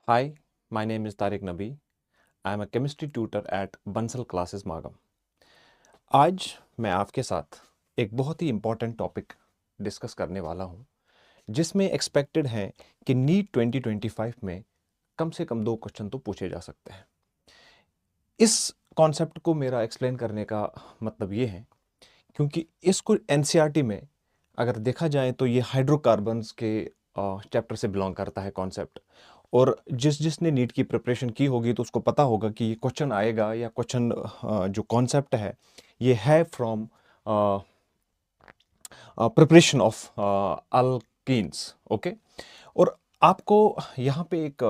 Hi, my name is Tariq Nabi. I am a chemistry tutor at Bansal classes मागम। आज मैं आपके साथ एक बहुत ही इम्पॉर्टेंट टॉपिक डिस्कस करने वाला हूँ, जिसमें एक्सपेक्टेड है कि नीट 2025 में कम से कम 2 क्वेश्चन तो पूछे जा सकते हैं। इस कॉन्सेप्ट को मेरा एक्सप्लेन करने का मतलब ये है क्योंकि इसको एनसीईआरटी में अगर देखा जाए तो ये हाइड्रोकार्बन्स के चैप्टर से बिलोंग करता है कॉन्सेप्ट। और जिसने नीट की प्रिपरेशन की होगी तो उसको पता होगा कि ये क्वेश्चन आएगा या क्वेश्चन जो कॉन्सेप्ट है ये है from preparation of alkenes. Okay, और आपको यहाँ पे एक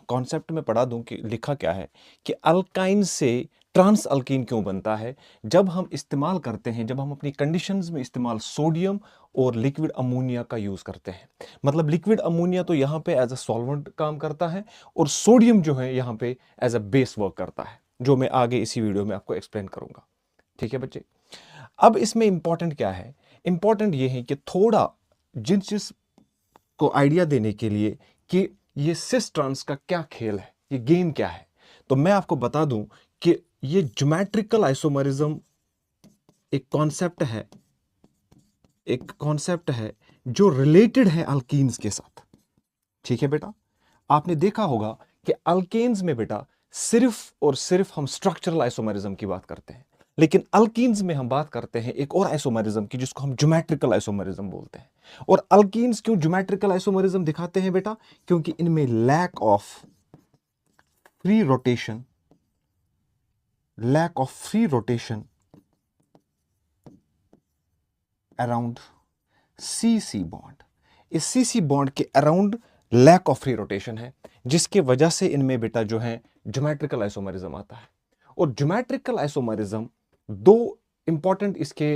कॉन्सेप्ट में पढ़ा दूं कि लिखा क्या है कि अल्काइन से ट्रांस अल्कीन क्यों बनता है। जब हम इस्तेमाल करते हैं, जब हम अपनी कंडीशंस में इस्तेमाल सोडियम और लिक्विड अमोनिया का यूज़ करते हैं, मतलब लिक्विड अमोनिया तो यहाँ पे एज अ सॉल्वेंट काम करता है और सोडियम जो है यहाँ पे एज अ बेस वर्क करता है, जो मैं आगे इसी वीडियो में आपको एक्सप्लेन करूंगा। ठीक है बच्चे, अब इसमें इंपॉर्टेंट क्या है? इंपॉर्टेंट ये है कि थोड़ा जिस को आइडिया देने के लिए कि ये सिस ट्रांस का क्या खेल है, ये गेम क्या है, तो मैं आपको बता दूं कि ये ज्योमेट्रिकल आइसोमरिज्म एक कॉन्सेप्ट है जो रिलेटेड है अल्कीन्स के साथ। ठीक है बेटा, आपने देखा होगा कि अल्केन्स में बेटा सिर्फ और सिर्फ हम स्ट्रक्चरल आइसोमरिज्म की बात करते हैं, लेकिन अल्कीन्स में हम बात करते हैं एक और आइसोमरिज्म की जिसको हम ज्योमेट्रिकल आइसोमरिज्म बोलते हैं। और अल्कीन्स क्यों ज्योमेट्रिकल आइसोमरिज्म दिखाते हैं बेटा? क्योंकि इनमें lack of free rotation around C bond. इस सी बॉन्ड के around lack of free rotation है, जिसके वजह से इनमें बेटा जो है ज्योमेट्रिकल आइसोमरिज्म आता है। और ज्योमेट्रिकल आइसोमरिज्म दो इंपॉर्टेंट इसके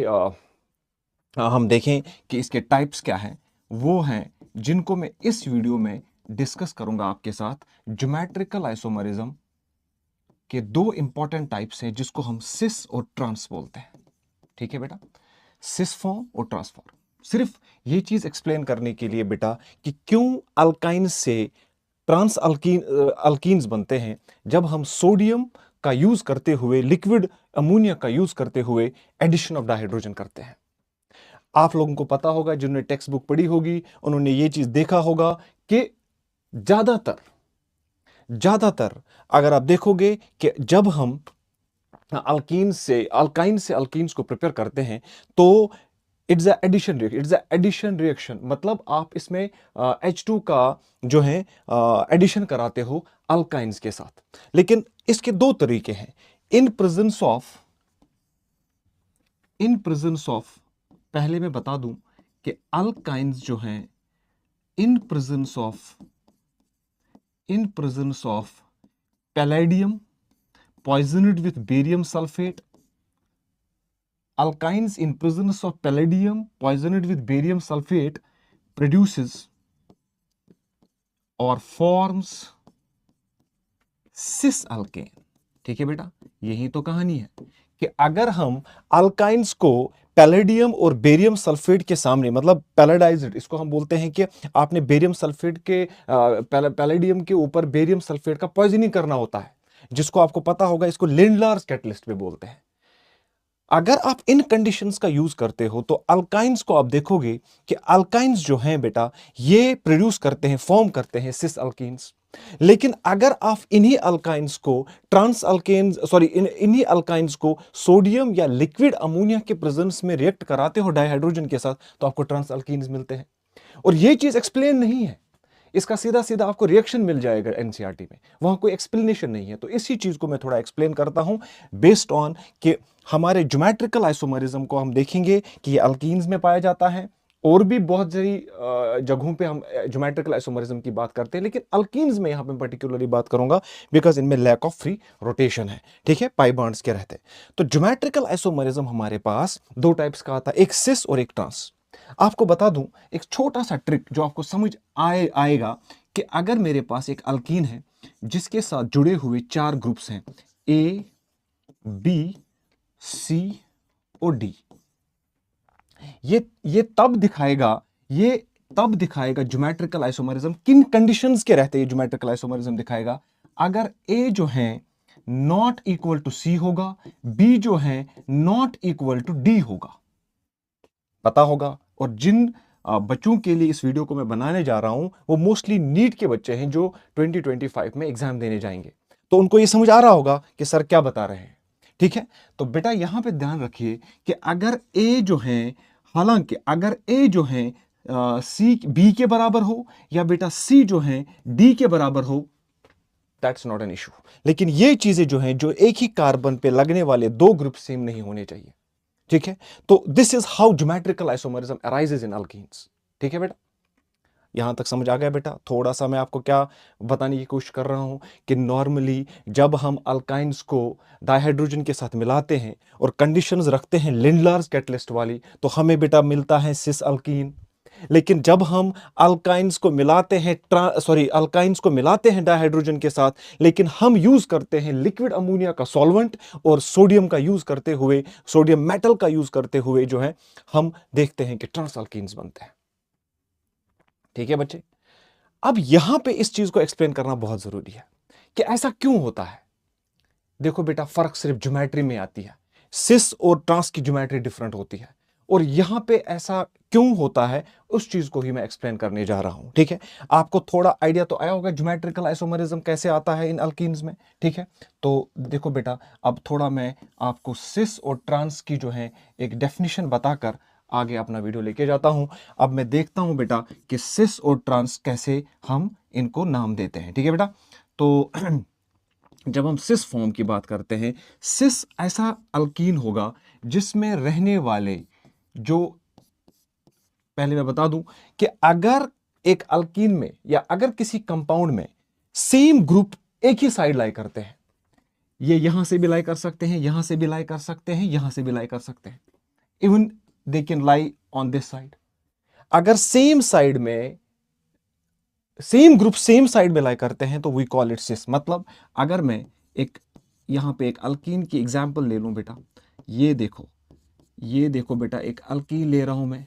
हम देखें कि इसके टाइप्स क्या हैं, वो हैं जिनको मैं इस वीडियो में डिस्कस करूंगा आपके साथ। ज्योमेट्रिकल आइसोमरिज्म के दो इंपॉर्टेंट टाइप्स हैं जिसको हम सिस और ट्रांस बोलते हैं। ठीक है बेटा, सिस फॉर्म और ट्रांस फॉर्म। सिर्फ ये चीज एक्सप्लेन करने के लिए बेटा कि क्यों अल्काइन से ट्रांस अल्कीन्स बनते हैं जब हम सोडियम का यूज करते हुए, लिक्विड अमोनिया का यूज करते हुए एडिशन ऑफ डाइहाइड्रोजन करते हैं। आप लोगों को पता होगा, जिन्होंने टेक्स्ट बुक पढ़ी होगी उन्होंने ये चीज देखा होगा कि ज्यादातर अगर आप देखोगे कि जब हम अल्काइन से अल्कीन्स को प्रिपेयर करते हैं तो इट्स अ एडिशन रिएक्शन, मतलब आप इसमें H2 का जो है एडिशन कराते हो अल्काइंस के साथ। लेकिन इसके दो तरीके हैं। इन प्रेजेंस ऑफ पहले मैं बता दूं कि अल्काइंस जो हैं in presence of palladium poisoned with barium sulfate, alkynes in presence of palladium poisoned with barium sulfate produces or forms cis alkane। ठीक है बेटा, यही तो कहानी है कि अगर हम अल्काइंस को पैलेडियम और बेरियम सल्फेट के सामने, मतलब पैलेडाइज्ड, इसको हम बोलते हैं कि आपने बेरियम सल्फेट के पैलेडियम के ऊपर बेरियम सल्फेट का पॉइजनिंग करना होता है, जिसको आपको पता होगा, इसको लिंडलार्स कैटलिस्ट में बोलते हैं। अगर आप इन कंडीशंस का यूज करते हो तो अल्काइंस को आप देखोगे कि अल्काइंस जो हैं बेटा ये प्रोड्यूस करते हैं, फॉर्म करते हैं सिस अल्कीन्स। लेकिन अगर आप इन्हीं अल्काइंस को इन्हीं अल्काइंस को सोडियम या लिक्विड अमोनिया के प्रेजेंस में रिएक्ट कराते हो डाइहाइड्रोजन के साथ, तो आपको ट्रांस अल्कीन्स मिलते हैं। और ये चीज एक्सप्लेन नहीं है, इसका सीधा सीधा आपको रिएक्शन मिल जाएगा एनसीईआरटी में, वहां कोई एक्सप्लेनेशन नहीं है। तो इसी चीज को मैं थोड़ा एक्सप्लेन करता हूं बेस्ड ऑन कि हमारे ज्योमेट्रिकल आइसोमरिज्म को हम देखेंगे कि ये अल्कीन्स में पाया जाता है। और भी बहुत सारी जगहों पे हम ज्योमेट्रिकल आइसोमरिज्म की बात करते हैं, लेकिन अल्कीन्स में यहां पे पर्टिकुलरली बात करूंगा बिकॉज इनमें लैक ऑफ फ्री रोटेशन है। ठीक है, पाई बॉन्ड्स के रहते हैं। तो ज्योमेट्रिकल आइसोमरिज्म हमारे पास दो टाइप्स का आता है, एक सिस और एक ट्रांस। आपको बता दूं एक छोटा सा ट्रिक जो आपको समझ आएगा कि अगर मेरे पास एक अल्कीन है जिसके साथ जुड़े हुए 4 ग्रुप्स हैं, ए, बी, सी और डी, ये तब दिखाएगा, ये तब दिखाएगा ज्योमेट्रिकल आइसोमरिज्म। किन कंडीशंस के रहते हैं ज्योमेट्रिकल आइसोमरिज्म दिखाएगा? अगर ए जो है नॉट इक्वल टू सी होगा, बी जो है नॉट इक्वल टू डी होगा। पता होगा। और जिन बच्चों के लिए इस वीडियो को मैं बनाने जा रहा हूं वो मोस्टली नीट के बच्चे हैं जो 2025 में एग्जाम देने जाएंगे, तो उनको ये समझ आ रहा होगा कि सर क्या बता रहे हैं। ठीक है, तो बेटा यहां पे ध्यान रखिए कि अगर ए जो है, हालांकि अगर ए जो है सी बी के बराबर हो या बेटा सी जो है डी के बराबर हो, दैट्स नॉट एन इशू। लेकिन ये चीजें जो हैं, जो एक ही कार्बन पे लगने वाले दो ग्रुप सेम नहीं होने चाहिए। ठीक है, तो this is how geometrical isomerism arises in alkenes. ठीक है बेटा, यहां तक समझ आ गया बेटा? थोड़ा सा मैं आपको क्या बताने की कोशिश कर रहा हूं कि नॉर्मली जब हम अल्काइंस को डायहाइड्रोजन के साथ मिलाते हैं और कंडीशंस रखते हैं लिंडलर्स कैटलिस्ट वाली, तो हमें बेटा मिलता है सिस अल्कीन। लेकिन जब हम अल्काइंस को मिलाते हैं अल्काइंस को मिलाते हैं डायहाइड्रोजन के साथ, लेकिन हम यूज करते हैं लिक्विड अमोनिया का सॉल्वेंट और सोडियम का यूज करते हुए, सोडियम मेटल का यूज करते हुए जो है हम देखते हैं कि ट्रांस अल्कीन्स बनते हैं। ठीक है बच्चे, अब यहां पे इस चीज को एक्सप्लेन करना बहुत जरूरी है कि ऐसा क्यों होता है। देखो बेटा, फर्क सिर्फ ज्योमेट्री में आती है। सिस और ट्रांस की ज्योमेट्री डिफरेंट होती है, और यहां पे ऐसा क्यों होता है उस चीज को ही मैं एक्सप्लेन करने जा रहा हूं। ठीक है, आपको थोड़ा आइडिया तो आया होगा ज्योमेट्रिकल आइसोमरिज्म कैसे आता है इन अल्कीन्स में। ठीक है, तो देखो बेटा, अब थोड़ा मैं आपको सिस और ट्रांस की जो है एक डेफिनेशन बताकर आगे अपना वीडियो लेके जाता हूं। अब मैं देखता हूं बेटा कि सिस और ट्रांस कैसे हम इनको नाम देते हैं। ठीक है बेटा, तो जब हम सिस फॉर्म की बात करते हैं, सिस ऐसा अल्कीन होगा जिसमें रहने वाले, जो पहले मैं बता दूं कि अगर एक अल्कीन में या अगर किसी कंपाउंड में सेम ग्रुप एक ही साइड लाई करते हैं, ये यहां से भी लाई कर सकते हैं, यहां से भी लाई कर सकते हैं, यहां से भी लाई कर सकते हैं, even they can lie on this side. अगर सेम साइड में सेम ग्रुप सेम साइड में लाई करते हैं तो वी कॉल इट सिस। मतलब अगर मैं एक यहां पे एक अल्कीन की एग्जांपल ले लूं बेटा, ये देखो बेटा, एक अल्कीन ले रहा हूं मैं,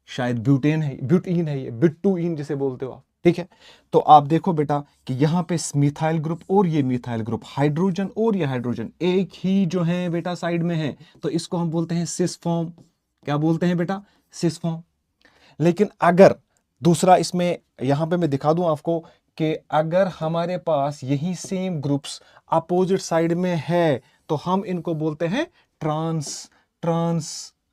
शायद ब्यूटेन है, ब्यूटीन है, ये बिटूइन जिसे बोलते हो आप। ठीक है, तो आप देखो बेटा कि यहां पे मिथाइल ग्रुप और ये मिथाइल ग्रुप, हाइड्रोजन और ये हाइड्रोजन एक ही जो है बेटा साइड में है, तो इसको हम बोलते हैं सिस फॉर्म। क्या बोलते हैं बेटा? Cis form. लेकिन अगर दूसरा इसमें यहां पे मैं दिखा दूं आपको कि अगर हमारे पास यही सेम ग्रुप्स अपोजिट साइड में है तो हम इनको बोलते हैं ट्रांस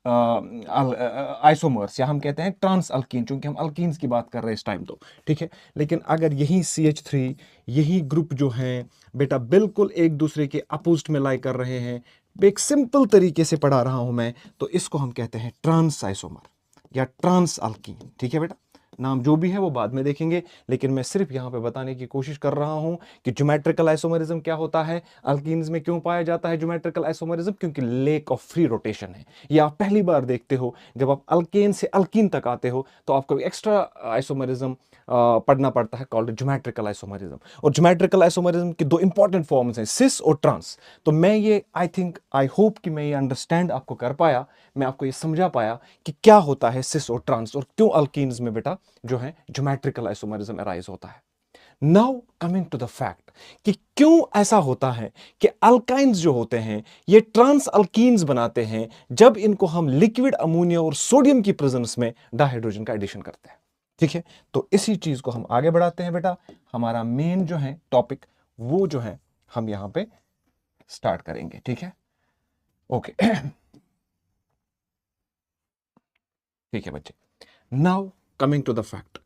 आइसोमर्स, या हम कहते हैं ट्रांस अल्कीन, क्योंकि हम अल्कीन्स की बात कर रहे हैं इस टाइम तो। ठीक है, लेकिन अगर यही CH3 यही ग्रुप जो है बेटा बिल्कुल एक दूसरे के अपोजिट में लाई कर रहे हैं, एक सिंपल तरीके से पढ़ा रहा हूं मैं, तो इसको हम कहते हैं ट्रांस आइसोमर या ट्रांस अल्कीन। ठीक है बेटा, नाम जो भी है वो बाद में देखेंगे, लेकिन मैं सिर्फ यहां पे बताने की कोशिश कर रहा हूं कि ज्योमेट्रिकल आइसोमरिज्म क्या होता है, अल्कीन्स में क्यों पाया जाता है ज्योमेट्रिकल आइसोमरिज्म, क्योंकि लेक ऑफ फ्री रोटेशन है। ये आप पहली बार देखते हो, जब आप अल्केन से अल्कीन तक आते हो तो आपको एक्स्ट्रा आइसोमरिज्म पढ़ना पड़ता है कॉल्ड ज्योमेट्रिकल आइसोमरिज्म। और ज्योमेट्रिकल आइसोमरिज्म की दो इंपॉर्टेंट फॉर्म्स हैं, सिस और ट्रांस। तो मैं ये आई होप कि मैं ये अंडरस्टैंड आपको कर पाया, मैं आपको ये समझा पाया कि क्या होता है सिस और ट्रांस और क्यों अल्कीन्स में बेटा जो है ज्योमेट्रिकल आइसोमरिज्म अराइज होता है। Now coming to the fact कि क्यों ऐसा होता है कि अल्काइंस जो होते हैं ये ट्रांस अल्कीन्स बनाते हैं जब इनको हम लिक्विड अमोनिया और सोडियम की प्रेजेंस में डायहाइड्रोजन का एडिशन करते हैं। ठीक है, तो इसी चीज को हम आगे बढ़ाते हैं बेटा। हमारा मेन जो है टॉपिक वो जो है हम यहां पे स्टार्ट करेंगे। ठीक है, ओके ठीक है बच्चे, now coming to the fact.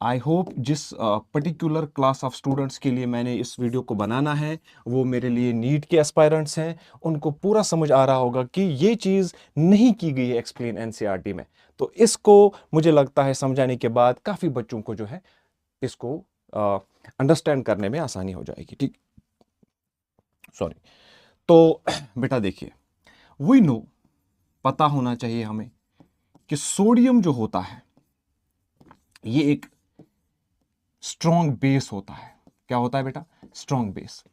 I hope जिस पर्टिकुलर क्लास ऑफ स्टूडेंट्स के लिए मैंने इस वीडियो को बनाना है वो मेरे लिए नीट के एस्पायरेंट्स हैं, उनको पूरा समझ आ रहा होगा कि ये चीज़ नहीं की गई है एक्सप्लेन एनसीईआरटी में। तो इसको मुझे लगता है समझाने के बाद काफ़ी बच्चों को जो है इसको अंडरस्टैंड करने में आसानी हो जाएगी। ठीक, सॉरी। तो बेटा देखिए, वी नो, पता होना चाहिए हमें कि सोडियम जो होता है ये एक स्ट्रॉन्ग बेस होता है। क्या होता है बेटा? Strong base.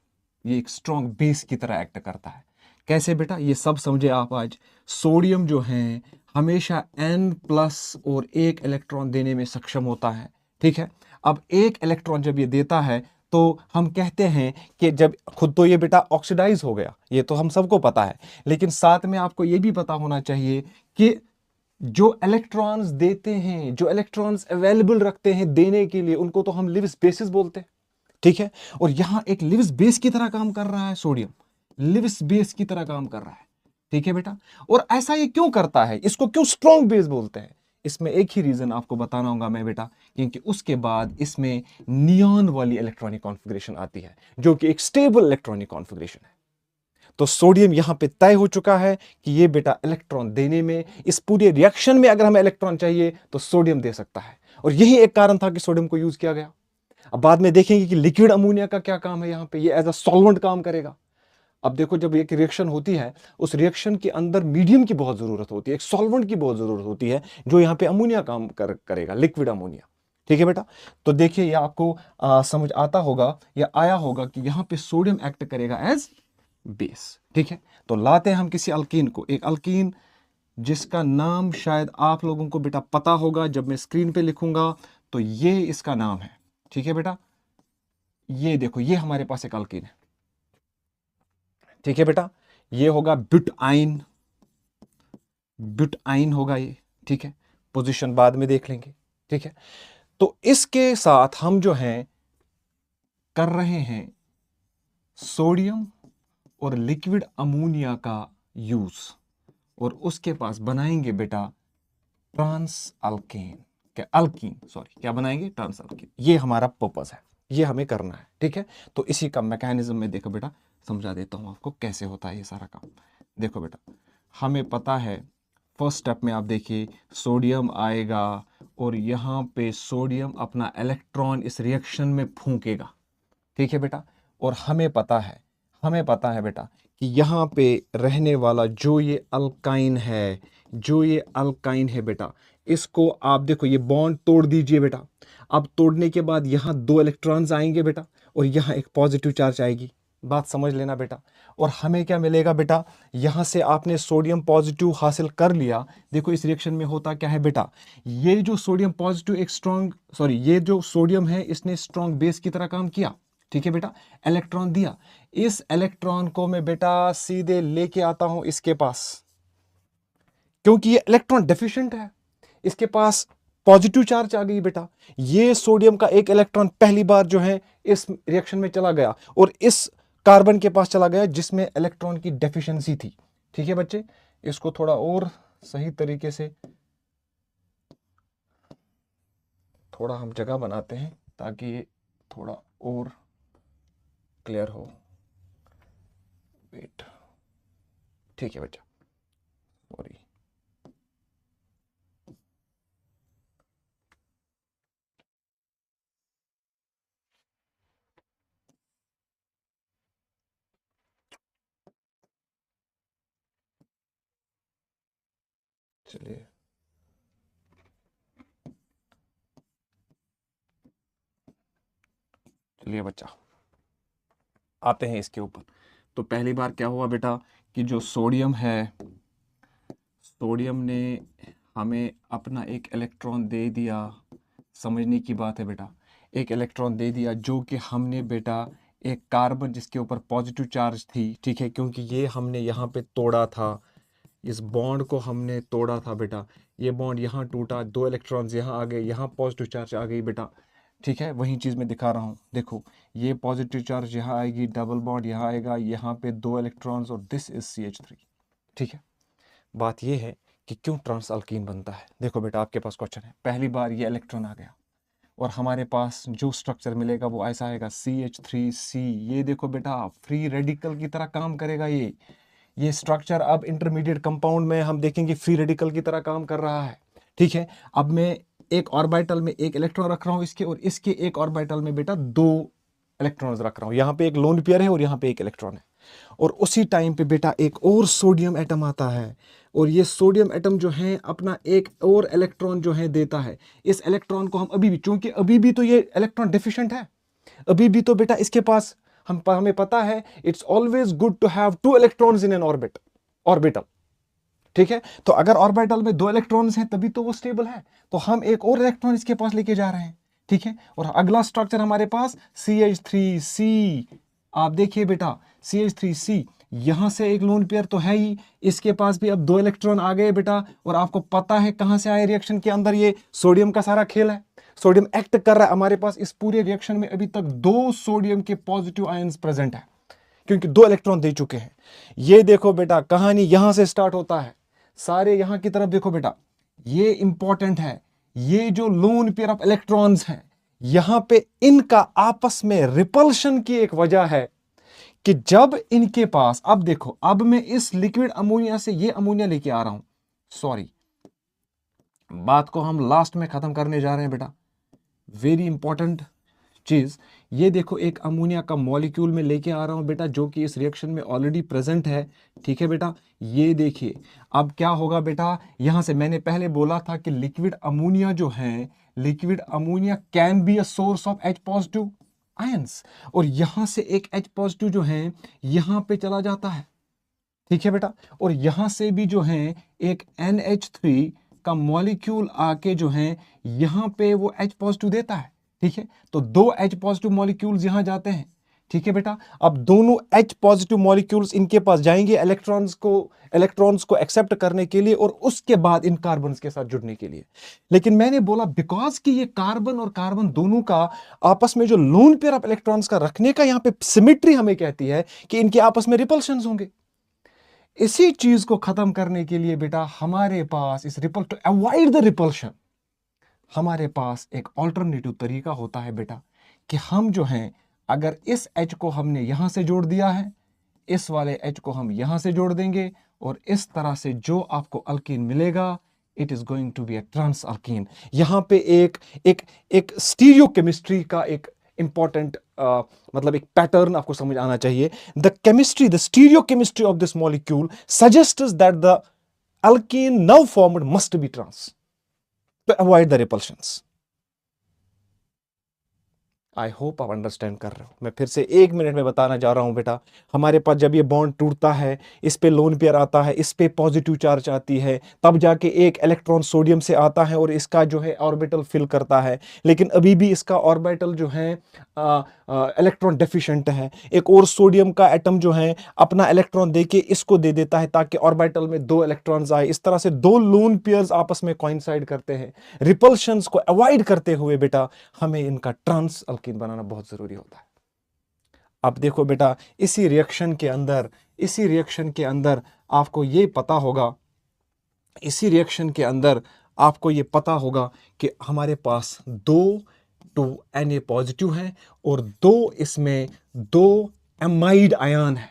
ये एक स्ट्रॉन्ग बेस की तरह एक्ट करता है। कैसे बेटा? ये सब समझे आप आज। सोडियम जो है हमेशा n प्लस और एक इलेक्ट्रॉन देने में सक्षम होता है। ठीक है, अब एक इलेक्ट्रॉन जब ये देता है तो हम कहते हैं कि जब खुद तो ये बेटा ऑक्सीडाइज हो गया, ये तो हम सबको पता है, लेकिन साथ में आपको ये भी पता होना चाहिए कि जो इलेक्ट्रॉन्स देते हैं, जो इलेक्ट्रॉन्स अवेलेबल रखते हैं देने के लिए, उनको तो हम लिविस बेसिस बोलते हैं। ठीक है, और यहां एक लिविस बेस की तरह काम कर रहा है सोडियम, लिविस बेस की तरह काम कर रहा है। ठीक है बेटा, और ऐसा ये क्यों करता है, इसको क्यों स्ट्रॉन्ग बेस बोलते हैं? इसमें एक ही रीजन आपको बताना होगा मैं बेटा, क्योंकि उसके बाद इसमें नियॉन वाली इलेक्ट्रॉनिक कॉन्फ़िगरेशन आती है, जो कि एक स्टेबल इलेक्ट्रॉनिक कॉन्फ़िगरेशन है। तो सोडियम यहां पे तय हो चुका है कि ये बेटा इलेक्ट्रॉन देने में, इस पूरे रिएक्शन में अगर हमें इलेक्ट्रॉन चाहिए तो सोडियम दे सकता है, और यही एक कारण था कि सोडियम को यूज किया गया। अब बाद में देखेंगे कि लिक्विड अमोनिया का क्या काम है, यहां पे ये एज अ सॉल्वेंट काम करेगा। अब देखो, जब एक रिएक्शन होती है, उस रिएक्शन के अंदर मीडियम की बहुत जरूरत होती है, एक सॉल्वेंट की बहुत जरूरत होती है, जो यहां पे अमोनिया काम करेगा, लिक्विड अमोनिया। ठीक है बेटा, तो देखिए ये आपको समझ आता होगा या आया होगा कि यहां पे सोडियम एक्ट करेगा एज बेस। ठीक है, तो लाते हैं हम किसी अल्कीन को, एक अल्कीन जिसका नाम शायद आप लोगों को बेटा पता होगा, जब मैं स्क्रीन पे लिखूंगा तो ये इसका नाम है। ठीक है बेटा, ये देखो, ये हमारे पास एक अल्कीन है। ठीक है बेटा, ये होगा ब्यूटाइन, ब्यूटाइन होगा ये। ठीक है, पोजीशन बाद में देख लेंगे। ठीक है, तो इसके साथ हम जो हैं कर रहे हैं सोडियम और लिक्विड अमोनिया का यूज, और उसके पास बनाएंगे बेटा ट्रांस अल्केन, क्या अल्कीन, सॉरी, क्या बनाएंगे, ट्रांस अल्कीन। ये हमारा पर्पस है, ये हमें करना है। ठीक है, तो इसी का मैकेनिज्म में देखो बेटा समझा देता हूं आपको कैसे होता है ये सारा काम। देखो बेटा, हमें पता है फर्स्ट स्टेप में आप देखिए सोडियम आएगा और यहाँ पे सोडियम अपना इलेक्ट्रॉन इस रिएक्शन में फूंकेगा। ठीक है बेटा, और हमें पता है, हमें पता है बेटा कि यहाँ पे रहने वाला जो ये अल्काइन है, जो ये अल्काइन है बेटा, इसको आप देखो, ये बॉन्ड तोड़ दीजिए बेटा। अब तोड़ने के बाद यहाँ दो इलेक्ट्रॉन्स आएंगे बेटा, और यहाँ एक पॉजिटिव चार्ज आएगी। बात समझ लेना बेटा, और हमें क्या मिलेगा बेटा, यहाँ से आपने सोडियम पॉजिटिव हासिल कर लिया। देखो इस रिएक्शन में होता क्या है बेटा, ये जो सोडियम पॉजिटिव एक स्ट्रॉन्ग, सॉरी, ये जो सोडियम है इसने स्ट्रॉन्ग बेस की तरह काम किया। ठीक है बेटा, इलेक्ट्रॉन दिया, इस इलेक्ट्रॉन को मैं बेटा सीधे लेके आता हूं इसके पास, क्योंकि ये इलेक्ट्रॉन डेफिशिएंट है, इसके पास पॉजिटिव चार्ज आ गई बेटा। ये सोडियम का एक इलेक्ट्रॉन पहली बार जो है इस रिएक्शन में चला गया और इस कार्बन के पास चला गया जिसमें इलेक्ट्रॉन की डेफिशिएंसी थी। ठीक है बच्चे, इसको थोड़ा और सही तरीके से थोड़ा हम जगह बनाते हैं ताकि ये थोड़ा और क्लियर हो। वेट, ठीक है बच्चा, सॉरी। चलिए, चलिए बच्चा, आते हैं इसके ऊपर। तो पहली बार क्या हुआ बेटा कि जो सोडियम है, सोडियम ने हमें अपना एक इलेक्ट्रॉन दे दिया। समझने की बात है बेटा, एक इलेक्ट्रॉन दे दिया जो कि हमने बेटा एक कार्बन जिसके ऊपर पॉजिटिव चार्ज थी, ठीक है, क्योंकि ये हमने यहाँ पे तोड़ा था, इस बॉन्ड को हमने तोड़ा था बेटा। ये बॉन्ड यहाँ टूटा, दो इलेक्ट्रॉन्स यहाँ आ गए, यहाँ पॉजिटिव चार्ज आ गई बेटा। ठीक है, वही चीज़ मैं दिखा रहा हूँ, देखो ये पॉजिटिव चार्ज यहाँ आएगी, डबल बॉन्ड यहाँ आएगा, यहाँ पे दो इलेक्ट्रॉन्स, और दिस इज CH3। ठीक है, बात ये है कि क्यों ट्रांस अल्कीन बनता है। देखो बेटा, आपके पास क्वेश्चन है, पहली बार ये इलेक्ट्रॉन आ गया और हमारे पास जो स्ट्रक्चर मिलेगा वो ऐसा आएगा CH3C। ये देखो बेटा, फ्री रेडिकल की तरह काम करेगा ये स्ट्रक्चर। अब इंटरमीडिएट कंपाउंड में हम देखेंगे फ्री रेडिकल की तरह काम कर रहा है। ठीक है, अब मैं एक ऑर्बिटल में एक इलेक्ट्रॉन रख रहा हूं इसके, और इसके एक ऑर्बिटल में बेटा दो इलेक्ट्रॉन्स रख रहा हूं। यहाँ पे एक लोन पेयर है और यहाँ पे एक इलेक्ट्रॉन है, और उसी टाइम पे बेटा एक और सोडियम एटम आता है, और ये सोडियम एटम जो है अपना एक और इलेक्ट्रॉन जो है देता है। इस इलेक्ट्रॉन को हम अभी भी, चूंकि अभी भी तो ये इलेक्ट्रॉन डेफिशिएंट है, अभी भी तो बेटा इसके पास, हमें पता है it's always good to have two electrons in an orbital. ठीक है, तो अगर ऑर्बिटल में 2 इलेक्ट्रॉन्स हैं तभी तो वो स्टेबल है, तो हम एक और इलेक्ट्रॉन इसके पास लेके जा रहे हैं, ठीक है। और अगला स्ट्रक्चर हमारे पास CH3C, आप देखिए बेटा CH3C, यहां से एक लोन पेयर तो है ही, इसके पास भी अब 2 इलेक्ट्रॉन आ गए बेटा, और आपको पता है कहां से आए रिएक्शन के अंदर, ये सोडियम का सारा खेल है, सोडियम एक्ट कर रहा है हमारे पास। इस पूरे रिएक्शन में अभी तक 2 सोडियम के पॉजिटिव आयंस प्रेजेंट है, क्योंकि 2 इलेक्ट्रॉन दे चुके हैं। ये देखो बेटा कहानी यहां से स्टार्ट होता है, सारे यहां की तरफ देखो बेटा, ये इंपॉर्टेंट है, ये जो लोन पेयर ऑफ इलेक्ट्रॉन्स हैं, यहां पे इनका आपस में रिपल्शन की एक वजह है कि जब इनके पास, अब देखो, अब मैं इस लिक्विड अमोनिया से ये अमोनिया लेके आ रहा हूं, सॉरी, बात को हम लास्ट में खत्म करने जा रहे हैं बेटा, वेरी इंपॉर्टेंट चीज, ये देखो एक अमोनिया का मॉलिक्यूल में लेके आ रहा हूं बेटा, जो कि इस रिएक्शन में ऑलरेडी प्रेजेंट है, ठीक है बेटा। ये देखिए अब क्या होगा बेटा, यहां से मैंने पहले बोला था कि लिक्विड अमोनिया जो है, liquid ammonia can be a source of H positive ions, और यहां से एक H पॉजिटिव जो है यहां पे चला जाता है, ठीक है बेटा, और यहां से भी जो है एक NH3 का मॉलिक्यूल आके जो है यहां पे वो H पॉजिटिव देता है, ठीक है। तो 2 H पॉजिटिव मॉलिक्यूल्स यहां जाते हैं, ठीक है बेटा। अब दोनों H पॉजिटिव मॉलिक्यूल्स इनके पास जाएंगे इलेक्ट्रॉन्स को एक्सेप्ट करने के लिए, और उसके बाद इन कार्बन के साथ जुड़ने के लिए। लेकिन मैंने बोला बिकॉज कि ये कार्बन और कार्बन दोनों का आपस में जो लोन पेयर ऑफ इलेक्ट्रॉन्स का रखने का यहां पे सिमेट्री हमें कहती है कि इनके आपस में रिपल्शंस होंगे। इसी चीज को खत्म करने के लिए बेटा हमारे पास इस ripple to avoid the repulsion, हमारे पास एक ऑल्टरनेटिव तरीका होता है बेटा, कि हम जो हैं अगर इस H को हमने यहां से जोड़ दिया है, इस वाले H को हम यहां से जोड़ देंगे, और इस तरह से जो आपको अल्कीन मिलेगा it is going to be a trans alkene. यहां पे एक स्टीरियो केमिस्ट्री का एक इंपॉर्टेंट मतलब एक पैटर्न आपको समझ आना चाहिए। The stereo chemistry of this molecule suggests that the alkene now formed must be trans to avoid the repulsions. I hope आप अंडरस्टैंड कर रहे हो। मैं फिर से 1 मिनट में बताना जा रहा हूं बेटा, हमारे पास जब ये बॉन्ड टूटता है, इस पे लोन पेयर आता है, इस पे पॉजिटिव चार्ज आती है, तब जाके एक इलेक्ट्रॉन सोडियम से आता है और इसका जो है ऑर्बिटल फिल करता है, लेकिन अभी भी इसका ऑर्बिटल जो है इलेक्ट्रॉन डेफिशिएंट है। एक और सोडियम का एटम जो है अपना इलेक्ट्रॉन देके इसको दे देता है ताकि ऑर्बिटल में 2 इलेक्ट्रॉन्स आए। इस तरह से 2 लोन पेयर्स आपस में कोइंसाइड करते हैं। रिपल्शंस को अवॉइड करते हुए बेटा हमें इनका ट्रांस अल्कीन बनाना बहुत जरूरी होता है। अब देखो बेटा इसी रिएक्शन के अंदर आपको ये पता होगा, इसी रिएक्शन के अंदर आपको ये पता होगा कि हमारे पास 2 Na पॉजिटिव है और 2 इसमें 2 एमाइड आयन है।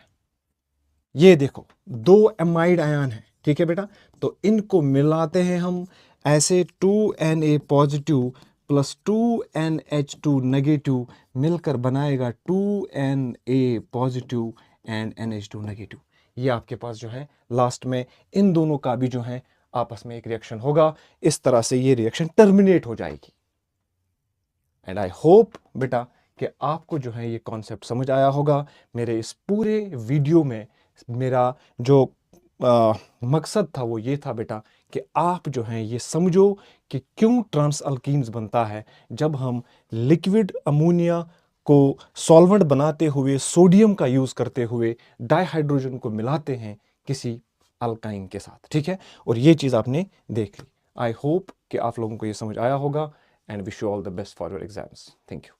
ये देखो 2 एमाइड आयन है, ठीक है बेटा। तो इनको मिलाते हैं हम ऐसे, 2Na positive plus 2NH2 negative मिलकर बनाएगा 2Na positive and NH2 negative. ये आपके पास जो है लास्ट में इन दोनों का भी जो है आपस में एक रिएक्शन होगा। इस तरह से ये रिएक्शन टर्मिनेट हो जाएगी। एंड आई होप बेटा कि आपको जो है ये कॉन्सेप्ट समझ आया होगा। मेरे इस पूरे वीडियो में मेरा जो मकसद था वो ये था बेटा कि आप जो हैं ये समझो कि क्यों ट्रांस अल्कीन्स बनता है जब हम लिक्विड अमोनिया को सॉल्वेंट बनाते हुए सोडियम का यूज करते हुए डाइहाइड्रोजन को मिलाते हैं किसी अल्काइन के साथ, ठीक है। और ये चीज आपने देख ली। आई होप कि आप लोगों को ये समझ आया होगा, and wish you all the best for your exams. Thank you.